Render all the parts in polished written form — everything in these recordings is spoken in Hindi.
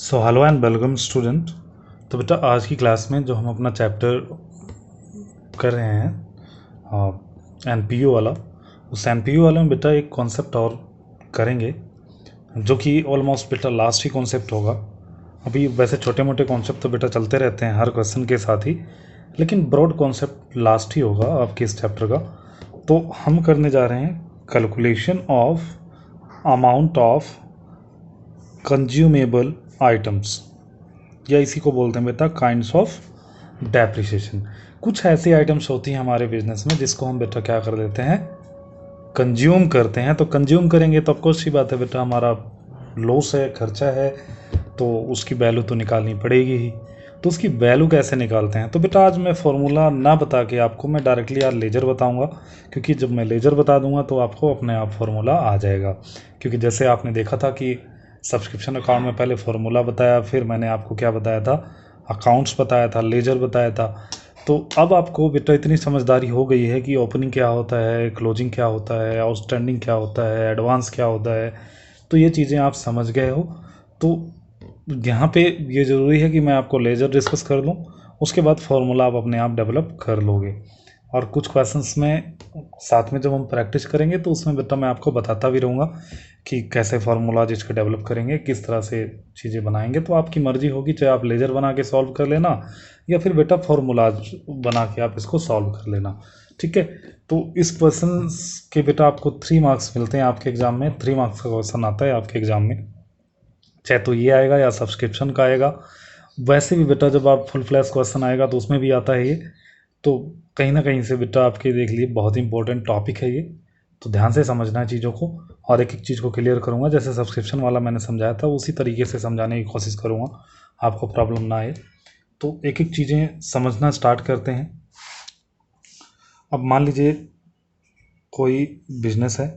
So hello and welcome student. तो बेटा आज की क्लास में जो हम अपना चैप्टर कर रहे हैं एनपीयू वाला, उस एनपीयू वाले में बेटा एक कॉन्सेप्ट और करेंगे जो कि ऑलमोस्ट बेटा लास्ट ही कॉन्सेप्ट होगा। अभी वैसे छोटे मोटे कॉन्सेप्ट तो बेटा चलते रहते हैं हर क्वेश्चन के साथ ही, लेकिन ब्रॉड कॉन्सेप्ट लास्ट ही होगा आपके इस चैप्टर का। तो हम करने जा रहे हैं calculation of amount of consumable items, या इसी को बोलते हैं बेटा काइंड्स ऑफ डेप्रिसिएशन। कुछ ऐसी आइटम्स होती हैं हमारे बिजनेस में जिसको हम बेटा क्या कर देते हैं, कंज्यूम करते हैं। तो कंज्यूम करेंगे तो ऑफकोर्स सी बात है बेटा, हमारा लॉस है, खर्चा है, तो उसकी वैल्यू तो निकालनी पड़ेगी ही। तो उसकी वैल्यू कैसे निकालते हैं, तो बेटा आज मैं फॉर्मूला ना बता के आपको मैं डायरेक्टली आज लेजर बताऊंगा, क्योंकि जब मैं लेजर बता दूंगा तो आपको अपने आप फार्मूला आ जाएगा। क्योंकि जैसे आपने देखा था कि सब्सक्रिप्शन अकाउंट में पहले फार्मूला बताया, फिर मैंने आपको क्या बताया था, अकाउंट्स बताया था, लेजर बताया था। तो अब आपको बेटा इतनी समझदारी हो गई है कि ओपनिंग क्या होता है, क्लोजिंग क्या होता है, आउटस्टैंडिंग क्या होता है, एडवांस क्या होता है, तो ये चीज़ें आप समझ गए हो। तो यहाँ पे ये ज़रूरी है कि मैं आपको लेजर डिस्कस कर लूँ, उसके बाद फार्मूला आप अपने आप डेवलप कर लोगे। और कुछ क्वेश्चंस में साथ में जब हम प्रैक्टिस करेंगे तो उसमें बेटा मैं आपको बताता भी रहूँगा कि कैसे फार्मूला जिसके डेवलप करेंगे, किस तरह से चीज़ें बनाएंगे। तो आपकी मर्जी होगी, चाहे आप लेजर बना के सॉल्व कर लेना या फिर बेटा फार्मूलाज बना के आप इसको सॉल्व कर लेना, ठीक है। तो इस क्वेश्चन के बेटा आपको 3 मार्क्स मिलते हैं आपके एग्जाम में। 3 मार्क्स का क्वेश्चन आता है आपके एग्जाम में, चाहे तो ये आएगा या सब्सक्रिप्शन का आएगा। वैसे भी बेटा जब आप फुल फ्लैश क्वेश्चन आएगा तो उसमें भी आता है ये। तो कहीं ना कहीं से बेटा आपके देख लिए बहुत इंपॉर्टेंट टॉपिक है ये, तो ध्यान से समझना है चीज़ों को। और एक एक चीज़ को क्लियर करूँगा, जैसे सब्सक्रिप्शन वाला मैंने समझाया था उसी तरीके से समझाने की कोशिश करूँगा, आपको प्रॉब्लम ना आए। तो एक एक चीज़ें समझना स्टार्ट करते हैं। अब मान लीजिए कोई बिजनेस है,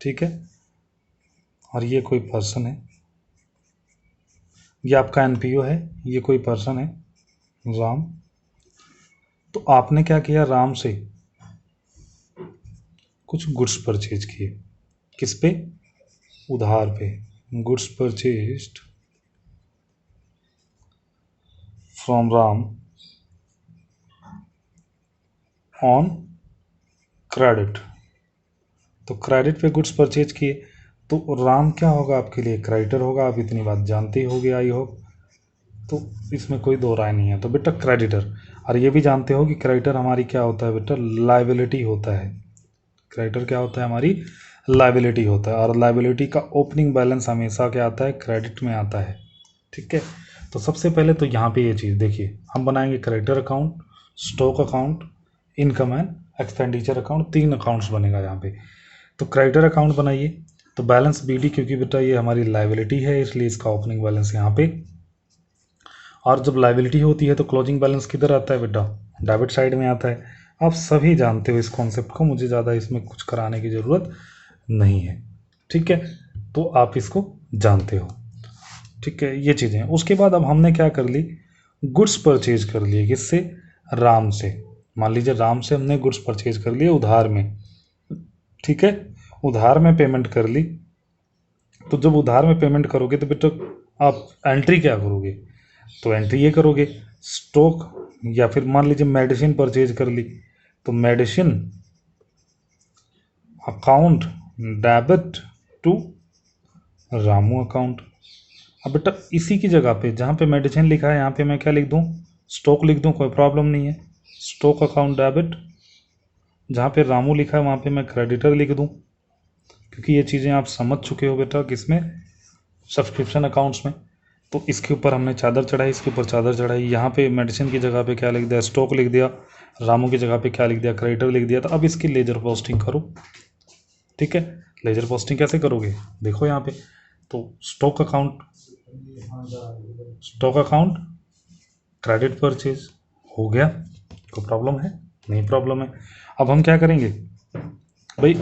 ठीक है, और ये कोई पर्सन है, ये आपका एनपीओ है, ये कोई पर्सन है राम। तो आपने क्या किया, राम से कुछ गुड्स परचेज किए, किस पे, उधार पे। Goods purchased from Ram on credit. तो क्रेडिट पे गुड्स परचेज किए, तो राम क्या होगा आपके लिए, क्रेडिटर होगा। आप इतनी बात जानते ही होगे आई होप, तो इसमें कोई दो राय नहीं है। तो बेटा क्रेडिटर, और ये भी जानते हो कि क्रेडिटर हमारी क्या होता है बेटा, लाइबिलिटी होता है। क्रेडिटर क्या होता है, हमारी लाइबिलिटी होता है। और लाइबिलिटी का ओपनिंग बैलेंस हमेशा क्या आता है, क्रेडिट में आता है, ठीक है। तो सबसे पहले तो यहाँ पे ये चीज़ देखिए, हम बनाएंगे creditor account, stock account, income and expenditure account, 3 accounts बनेगा यहाँ पे। तो क्रेडिटर अकाउंट बनाइए, तो बैलेंस बीडी, क्योंकि बेटा ये हमारी लाइबिलिटी है इसलिए इसका ओपनिंग बैलेंस यहाँ पे। और जब लाइबिलिटी होती है तो क्लोजिंग बैलेंस किधर आता है बेटा, डेबिट साइड में आता है। आप सभी जानते हो इस कॉन्सेप्ट को, मुझे ज़्यादा इसमें कुछ कराने की ज़रूरत नहीं है, ठीक है। तो आप इसको जानते हो, ठीक है, ये चीज़ें। उसके बाद अब हमने क्या कर ली, गुड्स परचेज कर लिए, किससे, राम से। मान लीजिए राम से हमने गुड्स परचेज कर लिए उधार में, ठीक है, उधार में पेमेंट कर ली। तो जब उधार में पेमेंट करोगे तो बेटा आप एंट्री क्या करोगे, तो एंट्री ये करोगे स्टॉक, या फिर मान लीजिए मेडिसिन परचेज कर ली, तो medicine account debit to Ramu account. अब बेटा इसी की जगह पे जहाँ पे मेडिसिन लिखा है यहाँ पे मैं क्या लिख दूँ, स्टॉक लिख दूँ, कोई प्रॉब्लम नहीं है। स्टॉक अकाउंट डेबिट, जहाँ पे रामू लिखा है वहाँ पे मैं क्रेडिटर लिख दूँ, क्योंकि ये चीज़ें आप समझ चुके हो बेटा किसमें, सब्सक्रिप्शन अकाउंट्स में। तो इसके ऊपर हमने चादर चढ़ाई, इसके ऊपर चादर चढ़ाई। यहाँ पे मेडिसिन की जगह पे क्या लिख दिया, स्टॉक लिख दिया, रामू की जगह पे क्या लिख दिया, क्रेडिटर लिख दिया। तो अब इसकी लेजर पोस्टिंग करो, ठीक है। लेजर पोस्टिंग कैसे करोगे, देखो यहाँ पे, तो stock account, stock account credit purchase हो गया, कोई प्रॉब्लम है, नहीं प्रॉब्लम है। अब हम क्या करेंगे भाई,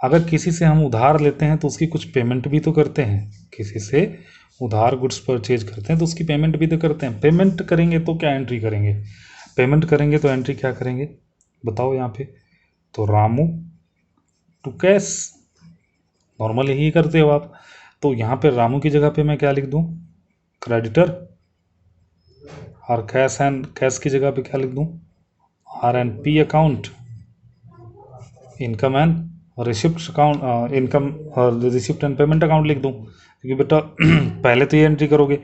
अगर किसी से हम उधार लेते हैं तो उसकी कुछ पेमेंट भी तो करते हैं, किसी से उधार गुड्स परचेज करते हैं तो उसकी पेमेंट भी तो करते हैं। पेमेंट करेंगे तो क्या एंट्री करेंगे, पेमेंट करेंगे तो एंट्री क्या करेंगे बताओ यहाँ पे, तो रामू टू कैश, नॉर्मल यही करते हो आप। तो यहाँ पे रामू की जगह पे मैं क्या लिख दूँ, क्रेडिटर, और कैश की जगह पे क्या लिख दूँ, RNP account, income and receipt account, income और रिसिप्ट एंड पेमेंट अकाउंट लिख दूँ, क्योंकि बेटा पहले तो ये एंट्री करोगे,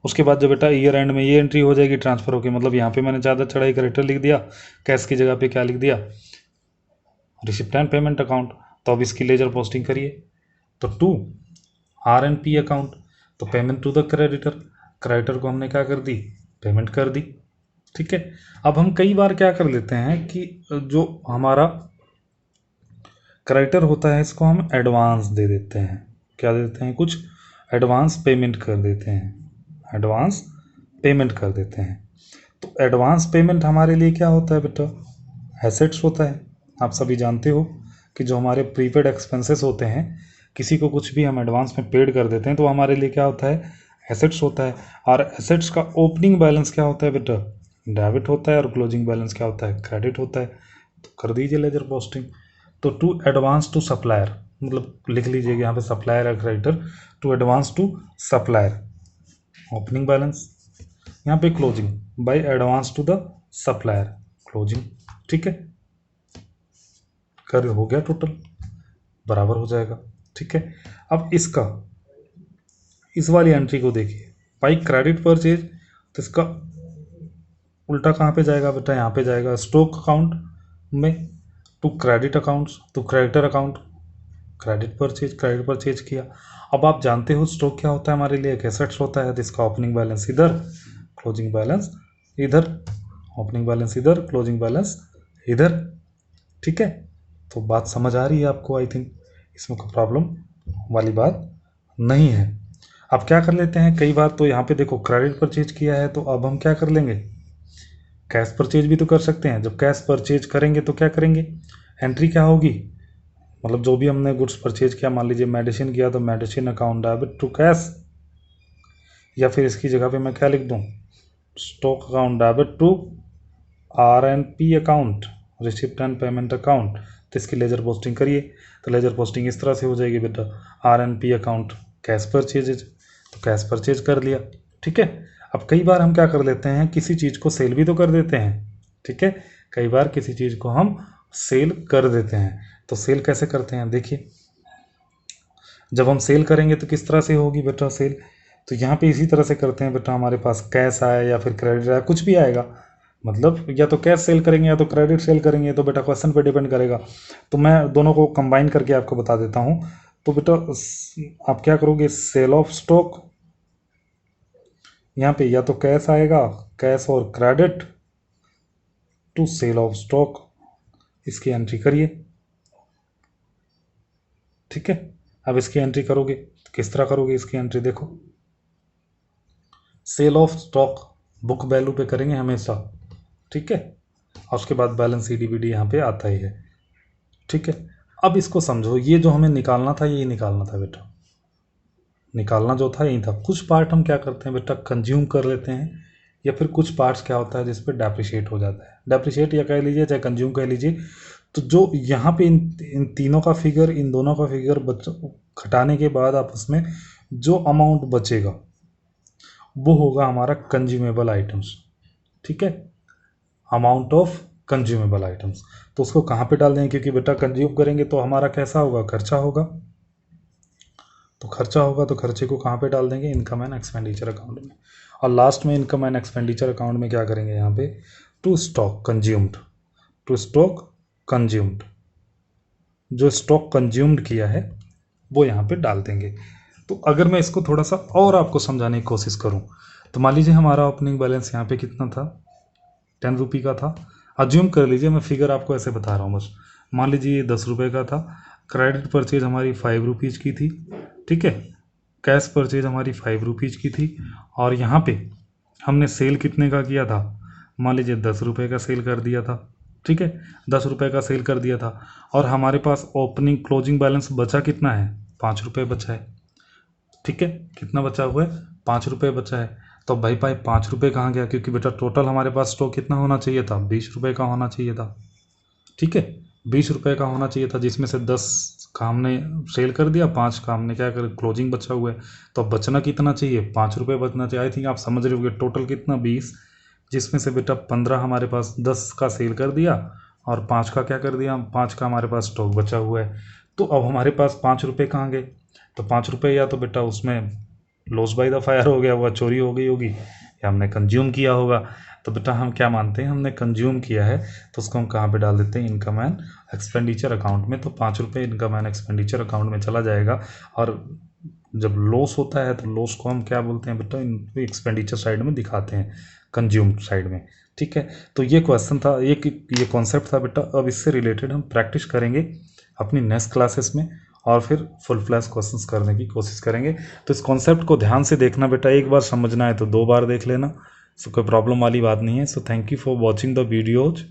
उसके बाद जब बेटा ईयर एंड में ये एंट्री हो जाएगी ट्रांसफर होके। मतलब यहाँ पे मैंने ज़्यादा चढ़ाई क्रेडिटर लिख दिया, कैश की जगह पे क्या लिख दिया, रिसिप्ट एंड पेमेंट अकाउंट। तो अब इसकी लेजर पोस्टिंग करिए, तो टू RNP अकाउंट, तो payment to the creditor, creditor को हमने क्या कर दी, पेमेंट कर दी। ठीक है, अब हम कई बार क्या कर लेते हैं कि जो हमारा क्रेडिटर होता है इसको हम एडवांस दे देते हैं, क्या दे देते हैं, कुछ एडवांस पेमेंट कर देते हैं, एडवांस पेमेंट कर देते हैं। तो एडवांस पेमेंट हमारे लिए क्या होता है बेटा, एसेट्स होता है। आप सभी जानते हो कि जो हमारे प्रीपेड एक्सपेंसेस होते हैं, किसी को कुछ भी हम एडवांस में पेड कर देते हैं तो हमारे लिए क्या होता है, एसेट्स होता है। और एसेट्स का ओपनिंग बैलेंस क्या होता है बेटा, डेबिट होता है, और क्लोजिंग बैलेंस क्या होता है, क्रेडिट होता है। तो कर दीजिए लेजर पोस्टिंग। तो टू एडवांस टू सप्लायर, मतलब लिख लीजिएगा यहाँ पे सप्लायर और creditor, to advance to supplier, opening balance, यहाँ पे closing, by advance to the supplier, closing. ठीक है, कर हो गया, टोटल बराबर हो जाएगा। ठीक है, अब इसका इस वाली एंट्री को देखिए, बाई क्रेडिट परचेज, तो इसका उल्टा कहाँ पे जाएगा बेटा, यहाँ पे जाएगा स्टॉक अकाउंट में, to credit accounts, to creditor account, credit purchase किया। अब आप जानते हो स्टॉक क्या होता है हमारे लिए, एक एसेट्स होता है, जिसका ओपनिंग बैलेंस इधर, क्लोजिंग बैलेंस इधर, ओपनिंग बैलेंस इधर, क्लोजिंग बैलेंस इधर। ठीक है, तो बात समझ आ रही है आपको, आई थिंक इसमें कोई प्रॉब्लम वाली बात नहीं है। अब क्या कर लेते हैं, कई बार तो यहाँ पे देखो क्रेडिट परचेज किया है, तो अब हम क्या कर लेंगे, कैश परचेज भी तो कर सकते हैं। जब कैश परचेज करेंगे तो क्या करेंगे, एंट्री क्या होगी, मतलब जो भी हमने गुड्स परचेज किया, मान लीजिए मेडिसिन किया तो medicine account debit to cash, या फिर इसकी जगह पे मैं क्या लिख दूँ, stock account debit to RNP account, receipt and payment account. तो इसकी लेजर पोस्टिंग करिए, तो लेजर पोस्टिंग इस तरह से हो जाएगी बेटा, RNP अकाउंट कैश परचेजेज, तो कैश परचेज कर लिया। ठीक है, अब कई बार हम क्या कर लेते हैं, किसी चीज़ को सेल भी तो कर देते हैं। ठीक है, कई बार किसी चीज़ को हम सेल कर देते हैं, तो सेल कैसे करते हैं देखिए, जब हम सेल करेंगे तो किस तरह से होगी बेटा सेल, तो यहाँ पे इसी तरह से करते हैं बेटा, हमारे पास कैश आया या फिर क्रेडिट आया, कुछ भी आएगा, मतलब या तो कैश सेल करेंगे या तो क्रेडिट सेल करेंगे, तो बेटा क्वेश्चन पे डिपेंड करेगा। तो मैं दोनों को कंबाइन करके आपको बता देता हूँ। तो बेटा आप क्या करोगे, सेल ऑफ स्टॉक, यहाँ पे या तो कैश आएगा, कैश और credit to sale of stock, इसकी एंट्री करिए। ठीक है, अब इसकी एंट्री करोगे तो किस तरह करोगे, इसकी एंट्री देखो, sale of stock book value पे करेंगे हमेशा। ठीक है, और उसके बाद बैलेंस CDBD यहाँ पे आता ही है। ठीक है, अब इसको समझो, ये जो हमें निकालना था यही निकालना था बेटा, निकालना जो था यही था। कुछ पार्ट हम क्या करते हैं बेटा, कंज्यूम कर लेते हैं, या फिर कुछ पार्ट्स क्या होता है जिस पे डेप्रिशिएट हो जाता है, डेप्रिशिएट या कह लीजिए चाहे कंज्यूम कह लीजिए। तो जो यहाँ पे इन तीनों का फिगर, इन दोनों का फिगर घटाने के बाद आपस में जो अमाउंट बचेगा वो होगा हमारा कंज्यूमेबल आइटम्स। ठीक है, अमाउंट ऑफ कंज्यूमेबल आइटम्स। तो उसको कहाँ पे डाल देंगे, क्योंकि बेटा कंज्यूम करेंगे तो हमारा कैसा होगा, खर्चा होगा। तो खर्चा होगा तो खर्चे को कहाँ पे डाल देंगे, इनकम एंड एक्सपेंडिचर अकाउंट में। और लास्ट में इनकम एंड एक्सपेंडिचर अकाउंट में क्या करेंगे, यहाँ पे to stock consumed, to stock consumed, जो स्टॉक कंज्यूम्ड किया है वो यहाँ पे डाल देंगे। तो अगर मैं इसको थोड़ा सा और आपको समझाने की कोशिश करूँ, तो मान लीजिए हमारा ओपनिंग बैलेंस यहाँ पे कितना था, 10 रुपये का था। अज्यूम कर लीजिए, मैं फिगर आपको ऐसे बता रहा हूँ बस, मान लीजिए ये 10 रुपये का था, क्रेडिट परचेज हमारी 5 रुपीज़ की थी। ठीक है, कैश परचेज हमारी 5 रुपीज़ की थी, और यहाँ पे हमने सेल कितने का किया था, मान लीजिए 10 रुपये का सेल कर दिया था। ठीक है, 10 रुपये का सेल कर दिया था, और हमारे पास ओपनिंग क्लोजिंग बैलेंस बचा कितना है, 5 रुपये बचा है। ठीक है, कितना बचा हुआ है, 5 रुपये बचा है। तो भाई 5 रुपये कहाँ गया, क्योंकि बेटा टोटल हमारे पास स्टॉक कितना होना चाहिए था, 20 रुपये का होना चाहिए था। ठीक है, 20 रुपये का होना चाहिए था, जिसमें से 10 का हमने सेल कर दिया, 5 का हमने क्या कर क्लोजिंग बचा हुआ है, तो अब बचना कितना चाहिए, 5 रुपये बचना चाहिए। आई थिंक आप समझ रहे होगे टोटल कितना 20, जिसमें से बेटा 15 हमारे पास 10 का सेल कर दिया और 5 का क्या कर दिया, 5 का हमारे पास स्टॉक बचा हुआ है। तो अब हमारे पास 5 रुपये कहाँ गए, तो 5 रुपये या तो बेटा उसमें लॉस बाय द फायर हो गया होगा, चोरी हो गई होगी, या हमने कंज्यूम किया होगा। तो बेटा हम क्या मानते हैं, हमने कंज्यूम किया है, तो उसको हम कहाँ पे डाल देते हैं, इनकम एंड एक्सपेंडिचर अकाउंट में। तो 5 रुपये इनकम एंड एक्सपेंडिचर अकाउंट में चला जाएगा। और जब लॉस होता है तो लॉस को हम क्या बोलते हैं बेटा, एक्सपेंडिचर साइड में दिखाते हैं, कंज्यूम साइड में। ठीक है, तो ये क्वेश्चन था, ये कॉन्सेप्ट था बेटा। अब इससे रिलेटेड हम प्रैक्टिस करेंगे अपनी नेक्स्ट क्लासेस में और फिर फुल फ्लैश क्वेश्चंस करने की कोशिश करेंगे। तो इस कॉन्सेप्ट को ध्यान से देखना बेटा, एक बार समझना है तो 2 बार देख लेना, सो कोई प्रॉब्लम वाली बात नहीं है। So thank you for watching the videos.